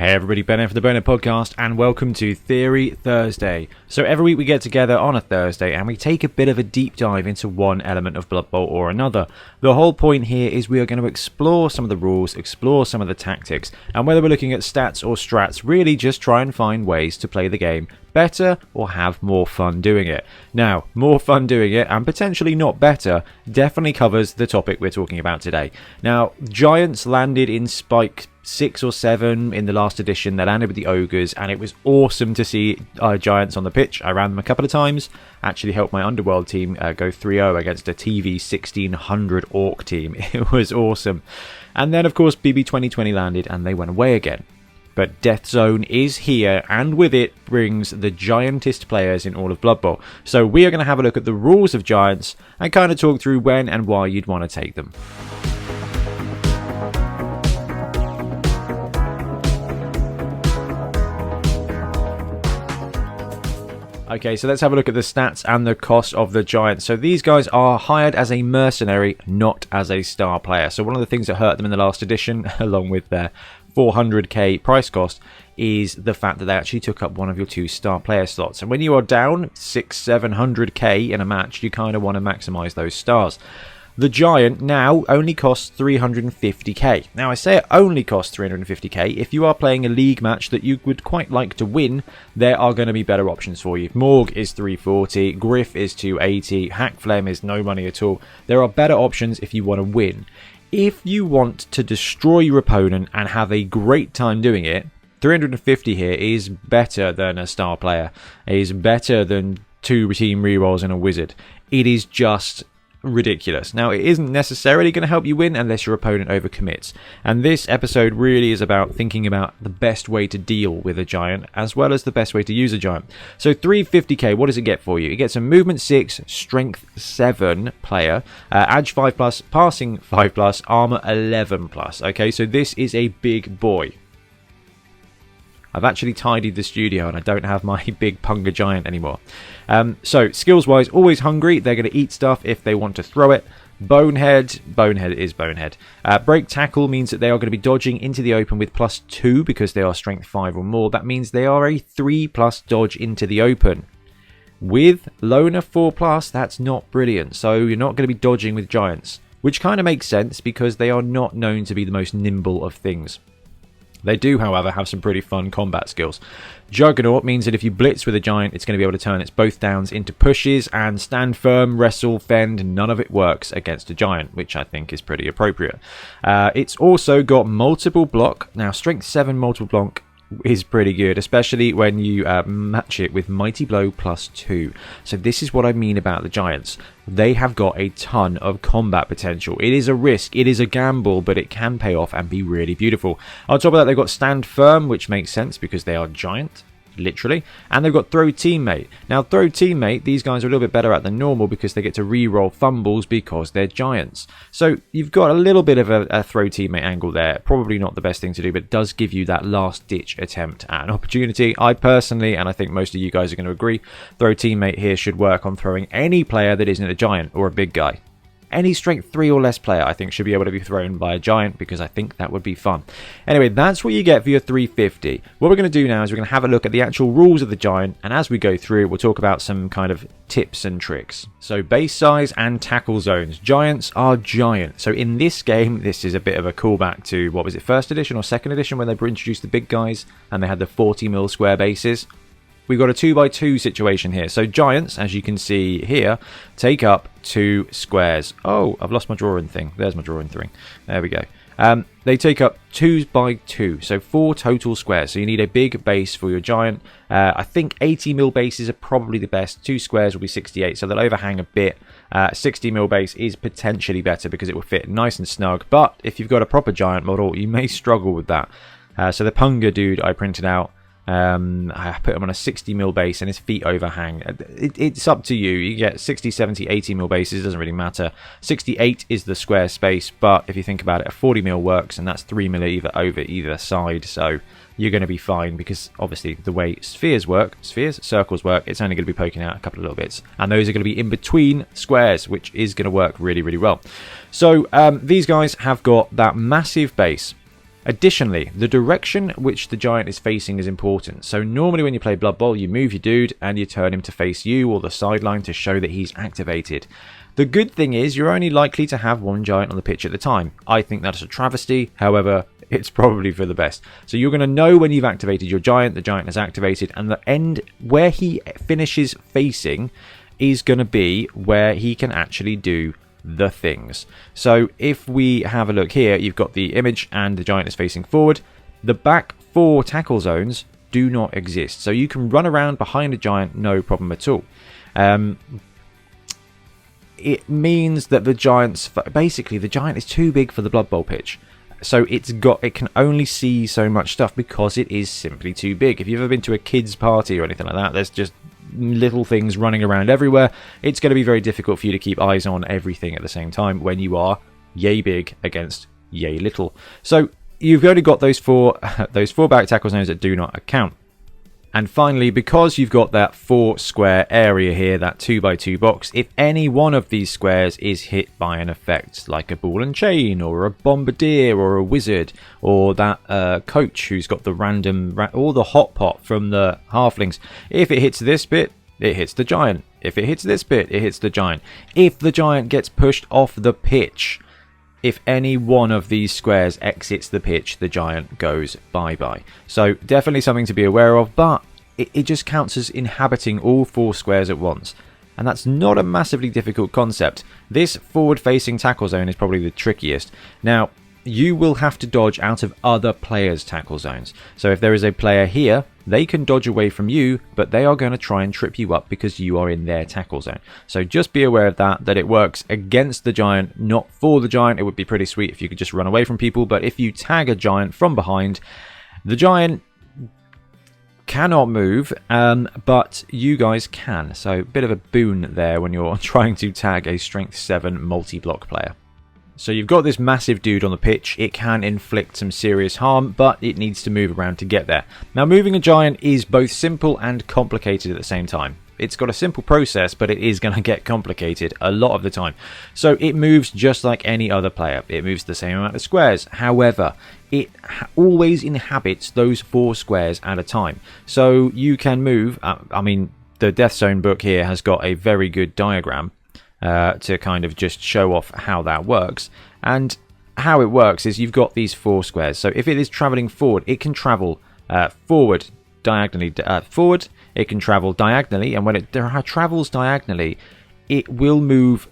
Hey everybody, Ben here for the Bonehead podcast, and welcome to Theory Thursday. So every week we get together on a Thursday and we take a bit of a deep dive into one element of Blood Bowl or another. The whole point here is we are going to explore some of the rules, explore some of the tactics, and whether we're looking at stats or strats, really just try and find ways to play the game better or have more fun doing it. Now, more fun doing it and potentially not better definitely covers the topic we're talking about today. Now, Giants landed in Spike 6 or 7 in the last edition. They landed with the Ogres, and it was awesome to see Giants on the pitch. I ran them a couple of times, actually helped my Underworld team go 3-0 against a TV 1600 Orc team. It was awesome. And then, of course, BB 2020 landed, and they went away again. But Death Zone is here, and with it brings the giantest players in all of Blood Bowl. So we are going to have a look at the rules of Giants and kind of talk through when and why you'd want to take them. Okay, so let's have a look at the stats and the cost of the Giants. So these guys are hired as a mercenary, not as a star player. So one of the things that hurt them in the last edition, along with their 400k price cost, is the fact that they actually took up one of your 2 star player slots. And when you are down 600-700k in a match, you kind of want to maximize those stars. The Giant now only costs 350k. Now, I say it only costs 350k. If you are playing a league match that you would quite like to win, there are going to be better options for you. Morg is 340, Griff is 280, Hackflem is no money at all. There are better options if you want to win. If you want to destroy your opponent and have a great time doing it, 350 here is better than a star player. It is better than 2 team rerolls and a wizard. It is just ridiculous. Now, it isn't necessarily going to help you win unless your opponent overcommits. And this episode really is about thinking about the best way to deal with a giant, as well as the best way to use a giant. So 350k, what does it get for you? It gets a movement 6, strength 7 player, edge 5+, passing 5+, armor 11+. Okay, so this is a big boy. I've actually tidied the studio and I don't have my big Punga Giant anymore. So, skills-wise, always hungry. They're going to eat stuff if they want to throw it. Bonehead is Bonehead. Break tackle means that they are going to be dodging into the open with +2 because they are strength 5 or more. That means they are a 3+ dodge into the open. With loner 4+, that's not brilliant. So, you're not going to be dodging with Giants, which kind of makes sense because they are not known to be the most nimble of things. They do, however, have some pretty fun combat skills. Juggernaut means that if you blitz with a giant, it's going to be able to turn its both downs into pushes, and stand firm, wrestle, fend, none of it works against a giant, which I think is pretty appropriate. It's also got multiple block. Now, strength 7 multiple block is pretty good, especially when you match it with Mighty Blow +2. So this is what I mean about the Giants. They have got a ton of combat potential. It is a risk, it is a gamble, but it can pay off and be really beautiful. On top of that, they've got Stand Firm, which makes sense because they are giant, literally, and they've got Throw Teammate. Now, Throw Teammate, these guys are a little bit better at than normal because they get to re-roll fumbles because they're giants. So you've got a little bit of a Throw Teammate angle there. Probably not the best thing to do, but it does give you that last-ditch attempt at an opportunity. I personally, and I think most of you guys are going to agree, Throw Teammate here should work on throwing any player that isn't a giant or a big guy. Any strength 3 or less player, I think, should be able to be thrown by a giant because I think that would be fun. Anyway, that's what you get for your 350. What we're going to do now is we're going to have a look at the actual rules of the giant, and as we go through, we'll talk about some kind of tips and tricks. So, base size and tackle zones. Giants are giant. So, in this game, this is a bit of a callback to, what was it, first edition or second edition when they introduced the big guys and they had the 40mm square bases? We've got a 2x2 situation here. So Giants, as you can see here, take up 2 squares. Oh, I've lost my drawing thing. There's my drawing thing. There we go. They take up 2x2, so 4 total squares. So you need a big base for your giant. I think 80mm bases are probably the best. 2 squares will be 68, so they'll overhang a bit. 60mm base is potentially better because it will fit nice and snug. But if you've got a proper giant model, you may struggle with that. So the Punga dude I printed out, I put him on a 60mm base and his feet overhang. It's up to you. You get 60, 70, 80mm bases. It doesn't really matter. 68 is the square space, but if you think about it, a 40mm works, and that's 3mm over either side. So you're going to be fine because obviously the way circles work, it's only going to be poking out a couple of little bits. And those are going to be in between squares, which is going to work really, really well. So these guys have got that massive base. Additionally, the direction which the giant is facing is important. So normally when you play Blood Bowl, you move your dude and you turn him to face you or the sideline to show that he's activated. The good thing is you're only likely to have one giant on the pitch at the time. I think that's a travesty. However, it's probably for the best. So you're going to know when you've activated your giant, the giant is activated, and the end where he finishes facing is going to be where he can actually do the things. So if we have a look here, you've got the image and the giant is facing forward. The back 4 tackle zones do not exist. So you can run around behind a giant, no problem at all. It means that the giant's basically the giant is too big for the Blood Bowl pitch. So it can only see so much stuff because it is simply too big. If you've ever been to a kids party or anything like that, there's just little things running around everywhere. It's going to be very difficult for you to keep eyes on everything at the same time when you are yay big against yay little. So you've only got those four back tackle zones that do not account. And finally, because you've got that 4 square area here, that 2x2 box, if any one of these squares is hit by an effect, like a ball and chain, or a bombardier, or a wizard, or that coach who's got the random, or the hot pot from the halflings, if it hits this bit, it hits the giant. If it hits this bit, it hits the giant. If the giant gets pushed off the pitch, if any one of these squares exits the pitch, the giant goes bye-bye. So definitely something to be aware of, but it just counts as inhabiting all 4 squares at once. And that's not a massively difficult concept. This forward-facing tackle zone is probably the trickiest. Now, you will have to dodge out of other players' tackle zones. So if there is a player here, they can dodge away from you, but they are going to try and trip you up because you are in their tackle zone. So just be aware of that it works against the giant, not for the giant. It would be pretty sweet if you could just run away from people, but if you tag a giant from behind, the giant cannot move, but you guys can. So a bit of a boon there when you're trying to tag a strength 7 multi-block player. So you've got this massive dude on the pitch. It can inflict some serious harm, but it needs to move around to get there. Now, moving a giant is both simple and complicated at the same time. It's got a simple process, but it is going to get complicated a lot of the time. So it moves just like any other player. It moves the same amount of squares. However, it always inhabits those 4 squares at a time. So you can move, I mean, the Death Zone book here has got a very good diagram to kind of just show off how that works. And how it works is you've got these 4 squares. So if it is traveling forward, it can travel forward, diagonally forward. It can travel diagonally, and when it travels diagonally, it will move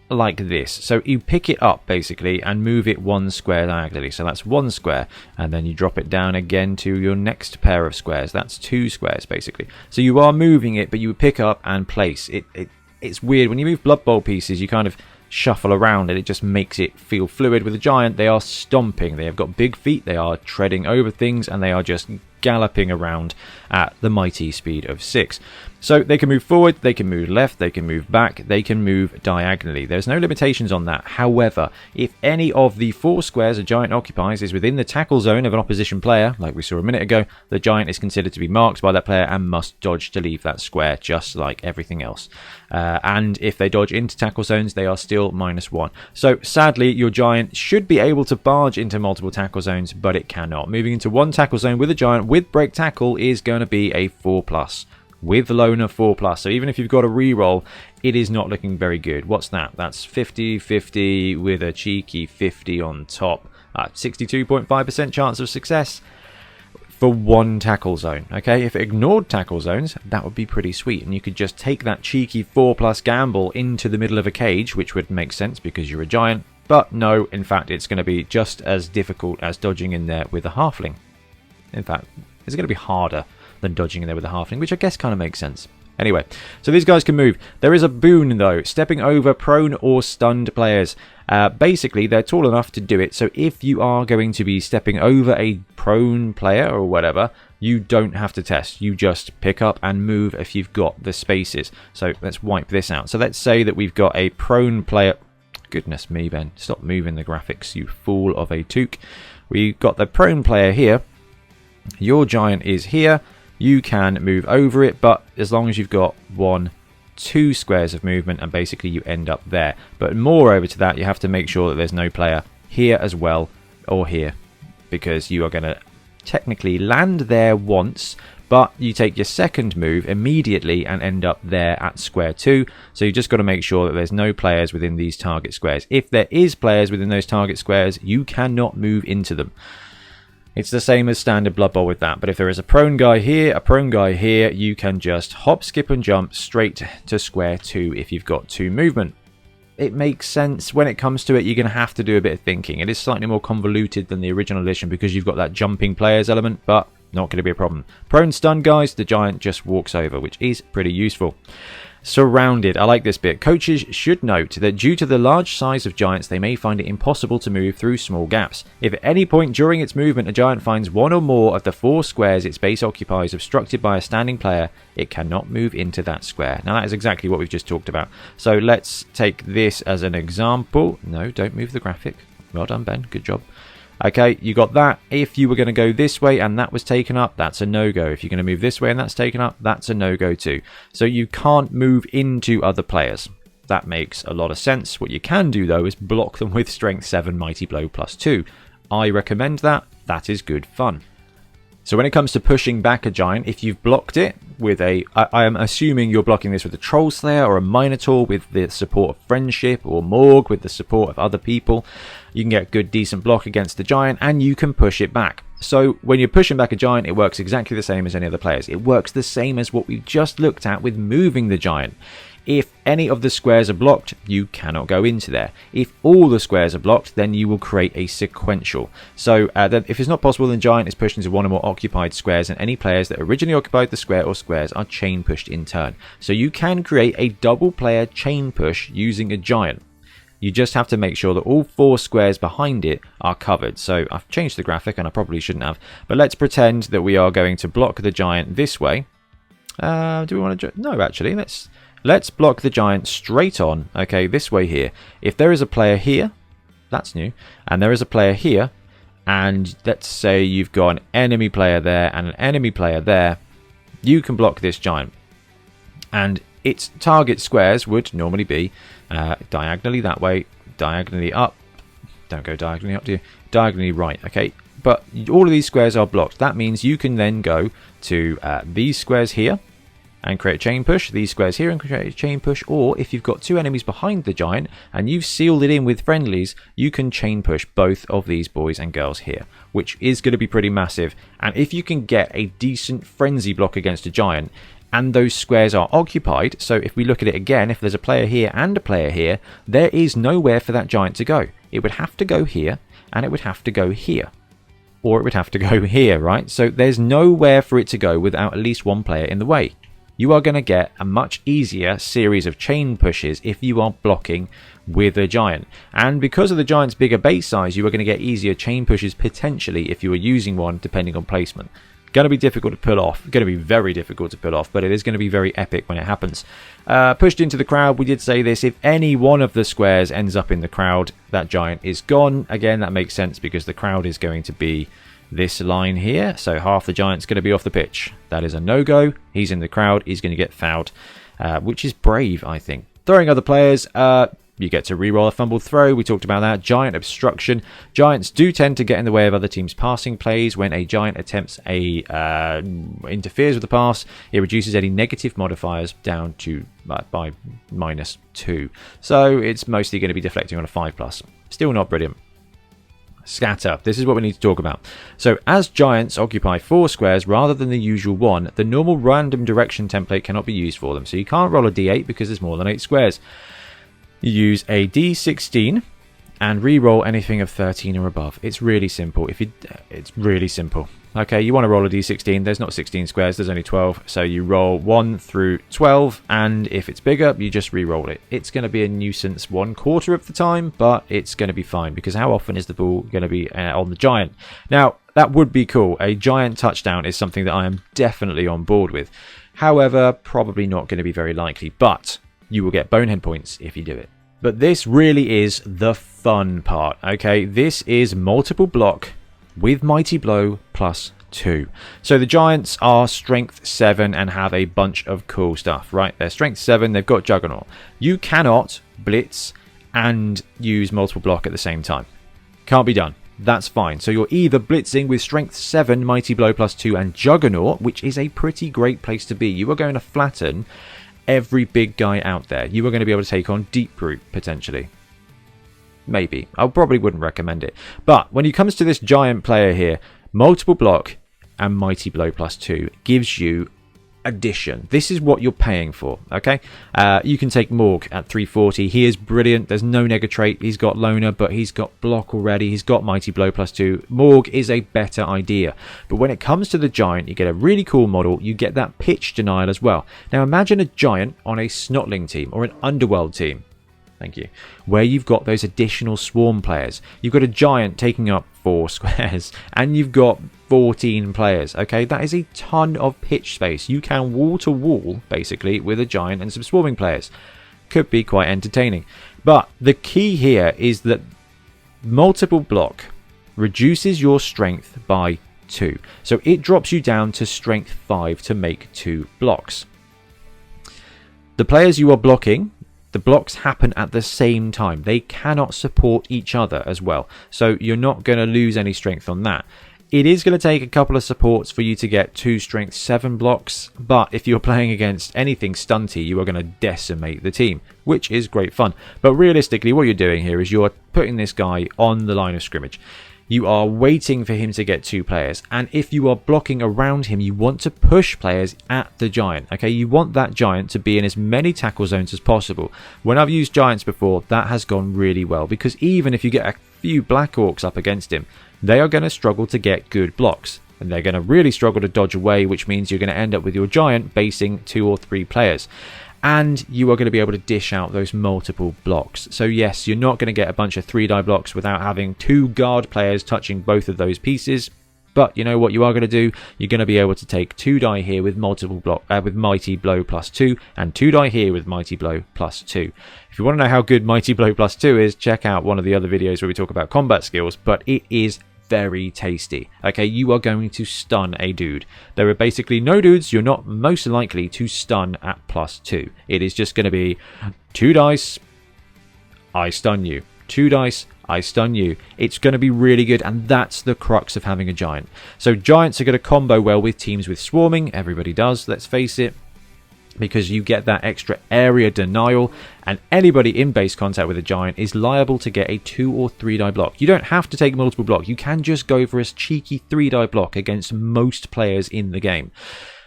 like this. So you pick it up basically and move it 1 square diagonally. So that's 1 square, and then you drop it down again to your next pair of squares. That's 2 squares basically. So you are moving it, but you pick up and place it. It's weird when you move Blood Bowl pieces. You kind of shuffle around and it just makes it feel fluid. With a giant, they are stomping. They have got big feet. They are treading over things, and they are just galloping around at the mighty speed of 6. So they can move forward, they can move left, they can move back, they can move diagonally. There's no limitations on that. However, if any of the 4 squares a giant occupies is within the tackle zone of an opposition player, like we saw a minute ago, the giant is considered to be marked by that player and must dodge to leave that square, just like everything else. And if they dodge into tackle zones, they are still -1. So sadly, your giant should be able to barge into multiple tackle zones, but it cannot. Moving into 1 tackle zone with a giant with break tackle is going to be a 4+. With loner 4+. So even if you've got a reroll, it is not looking very good. What's that? That's 50-50 with a cheeky 50 on top. 62.5% chance of success for 1 tackle zone. Okay, if it ignored tackle zones, that would be pretty sweet. And you could just take that cheeky 4+ gamble into the middle of a cage, which would make sense because you're a giant. But no, in fact, it's going to be just as difficult as dodging in there with a halfling. In fact, it's going to be harder than dodging in there with a halfling, which I guess kind of makes sense. Anyway, so these guys can move. There is a boon, though, stepping over prone or stunned players. Basically, they're tall enough to do it, so if you are going to be stepping over a prone player or whatever, you don't have to test. You just pick up and move if you've got the spaces. So let's wipe this out. So let's say that we've got a prone player. Goodness me, Ben. Stop moving the graphics, you fool of a toque. We've got the prone player here. Your giant is here. You can move over it, but as long as you've got 1-2 squares of movement, and basically you end up there. But moreover to that, you have to make sure that there's no player here as well, or here. because you are going to technically land there once, but you take your second move immediately and end up there at square 2. So you just got to make sure that there's no players within these target squares. If there is players within those target squares, you cannot move into them. It's the same as standard Blood Bowl with that, but if there is a prone guy here, a prone guy here, you can just hop, skip and jump straight to square 2 if you've got 2 movement. It makes sense. When it comes to it, you're going to have to do a bit of thinking. It is slightly more convoluted than the original edition because you've got that jumping players element, but not going to be a problem. Prone stun guys, the giant just walks over, which is pretty useful. Surrounded. I like this bit. Coaches should note that due to the large size of giants, they may find it impossible to move through small gaps. If at any point during its movement a giant finds one or more of the 4 squares its base occupies obstructed by a standing player, it cannot move into that square. Now that is exactly what we've just talked about. So let's take this as an example. No, don't move the graphic. Well done, Ben. Good job. Okay, you got that. If you were going to go this way and that was taken up, that's a no-go. If you're going to move this way and that's taken up, that's a no-go too. So you can't move into other players. That makes a lot of sense. What you can do, though, is block them with Strength 7 Mighty Blow +2. I recommend that. That is good fun. So when it comes to pushing back a giant, if you've blocked it with a... I am assuming you're blocking this with a Troll Slayer or a Minotaur with the support of Friendship, or Morg with the support of other people. You can get a good, decent block against the giant, and you can push it back. So when you're pushing back a giant, it works exactly the same as any other players. It works the same as what we've just looked at with moving the giant. If any of the squares are blocked, you cannot go into there. If all the squares are blocked, then you will create a sequential. So if it's not possible, then giant is pushed into one or more occupied squares, and any players that originally occupied the square or squares are chain pushed in turn. So you can create a double player chain push using a giant. You just have to make sure that all 4 squares behind it are covered. So I've changed the graphic, and I probably shouldn't have. But let's pretend that we are going to block the giant this way. Do we want to... No, actually, let's block the giant straight on, okay, this way here. If there is a player here, that's new, and there is a player here, and let's say you've got an enemy player there and an enemy player there, you can block this giant. And its target squares would normally be diagonally that way, diagonally up, don't go diagonally up to you, diagonally right, okay? But all of these squares are blocked. That means you can then go to these squares here, and create a chain push, these squares here and create a chain push, or if you've got 2 enemies behind the giant and you've sealed it in with friendlies, you can chain push both of these boys and girls here, which is going to be pretty massive. And if you can get a decent frenzy block against a giant and those squares are occupied, so if we look at it again, if there's a player here and a player here, there is nowhere for that giant to go. It would have to go here, and it would have to go here, or it would have to go here, right? So there's nowhere for it to go without at least one player in the way. You are going to get a much easier series of chain pushes if you are blocking with a giant. And because of the giant's bigger base size, you are going to get easier chain pushes potentially if you are using one, depending on placement. Going to be difficult to pull off. Going to be very difficult to pull off, but it is going to be very epic when it happens. Pushed into the crowd, we did say this. If any one of the squares ends up in the crowd, that giant is gone. Again, that makes sense because the crowd is going to be this line here, so half the giant's going to be off the pitch. That is a no-go. He's in the crowd. He's going to get fouled, which is brave, I think. Throwing other players, you get to reroll a fumbled throw. We talked about that. Giant obstruction. Giants do tend to get in the way of other teams' passing plays. When a giant attempts interferes with the pass, it reduces any negative modifiers down to by -2. So it's mostly going to be deflecting on a 5+. Still not brilliant. Scatter. This is what we need to talk about. So as giants occupy 4 squares rather than the usual 1, the normal random direction template cannot be used for them. So you can't roll a d8 because there's more than 8 squares. You use a d16 and re-roll anything of 13 or above. It's really simple. It's really simple. Okay, you want to roll a d16. There's not 16 squares, there's only 12. So you roll 1 through 12, and if it's bigger, you just re-roll it. It's going to be a nuisance 1/4 of the time, but it's going to be fine, because how often is the ball going to be on the giant? Now, that would be cool. A giant touchdown is something that I am definitely on board with. However, probably not going to be very likely, but you will get bonehead points if you do it. But this really is the fun part, okay? This is multiple block with Mighty Blow +2. So the giants are strength 7 and have a bunch of cool stuff, right? They're strength 7, they've got Juggernaut. You cannot blitz and use multiple block at the same time. Can't be done. that's fine. So you're either blitzing with Strength 7, Mighty Blow +2 and Juggernaut, which is a pretty great place to be. You are going to flatten every big guy out there. You are going to be able to take on Deep Root, potentially. Maybe. I probably wouldn't recommend it. But when it comes to this giant player here, multiple block and Mighty Blow +2 gives you addition. This is what you're paying for, okay? You can take Morg at 340. He is brilliant. There's no trait. He's got Loner, but he's got block already. He's got Mighty Blow +2. Morg is a better idea. But when it comes to the giant, you get a really cool model. You get that pitch denial as well. Now imagine a giant on a Snotling team or an Underworld team. Thank you. Where you've got those additional swarm players. You've got a giant taking up 4 squares and you've got 14 players. Okay, that is a ton of pitch space. You can wall to wall basically with a giant and some swarming players. Could be quite entertaining. But the key here is that multiple block reduces your strength by 2. So it drops you down to strength 5 to make 2 blocks. The players you are blocking, the blocks happen at the same time. They cannot support each other as well. So you're not going to lose any strength on that. It is going to take a couple of supports for you to get 2 strength 7 blocks. But if you're playing against anything stunty, you are going to decimate the team, which is great fun. But realistically, what you're doing here is you're putting this guy on the line of scrimmage. You are waiting for him to get 2 players, and if you are blocking around him, you want to push players at the giant. Okay, you want that giant to be in as many tackle zones as possible. When I've used giants before, that has gone really well, because even if you get a few Black Orcs up against him, they are going to struggle to get good blocks, and they're going to really struggle to dodge away, which means you're going to end up with your giant basing 2 or 3 players. And you are going to be able to dish out those multiple blocks. So yes, you're not going to get a bunch of 3-die blocks without having 2 guard players touching both of those pieces. But you know what you are going to do? You're going to be able to take 2 die here with multiple block with Mighty Blow +2 and 2 die here with Mighty Blow +2. If you want to know how good Mighty Blow +2 is, check out one of the other videos where we talk about combat skills. But it is very tasty. Okay, you are going to stun a dude. There are basically no dudes you're not most likely to stun at +2. It is just going to be 2 dice, I stun you. 2 dice, I stun you. It's going to be really good, and that's the crux of having a giant. So giants are going to combo well with teams with swarming. Everybody does, let's face it, because you get that extra area denial, and anybody in base contact with a giant is liable to get a 2 or 3 die block. You don't have to take multiple block. You can just go for a cheeky 3 die block against most players in the game.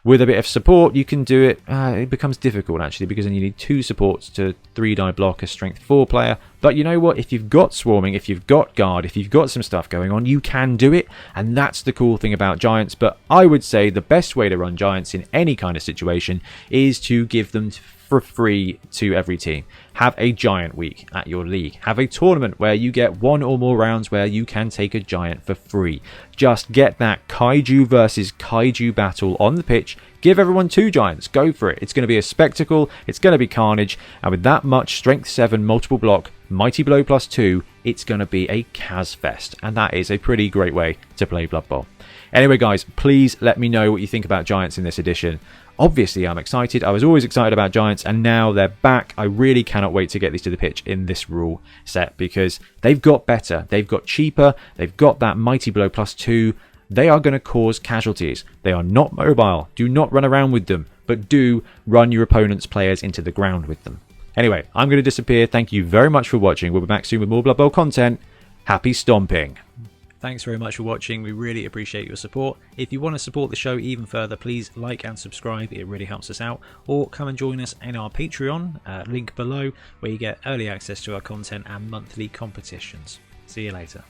With a bit of support, you can do it. It becomes difficult, actually, because then you need 2 supports to 3 die block a strength 4 player. But you know what? If you've got swarming, if you've got guard, if you've got some stuff going on, you can do it. And that's the cool thing about giants. But I would say the best way to run giants in any kind of situation is to give them for free to every team. Have a giant week at your league. Have a tournament where you get 1 or more rounds where you can take a giant for free. Just get that kaiju versus kaiju battle on the pitch. Give everyone 2 giants. Go for it. It's going to be a spectacle. It's going to be carnage. And with that much strength 7 multiple block, Mighty Blow +2, it's going to be a Kaz Fest. And that is a pretty great way to play Blood Bowl. Anyway, guys, please let me know what you think about giants in this edition. Obviously, I'm excited. I was always excited about giants, and now they're back. I really cannot wait to get these to the pitch in this rule set, because they've got better. They've got cheaper. They've got that Mighty Blow +2. They are going to cause casualties. They are not mobile. Do not run around with them, but do run your opponent's players into the ground with them. Anyway, I'm going to disappear. Thank you very much for watching. We'll be back soon with more Blood Bowl content. Happy stomping. Thanks very much for watching. We really appreciate your support. If you want to support the show even further, please like and subscribe. It really helps us out. Or come and join us in our Patreon, link below, where you get early access to our content and monthly competitions. See you later.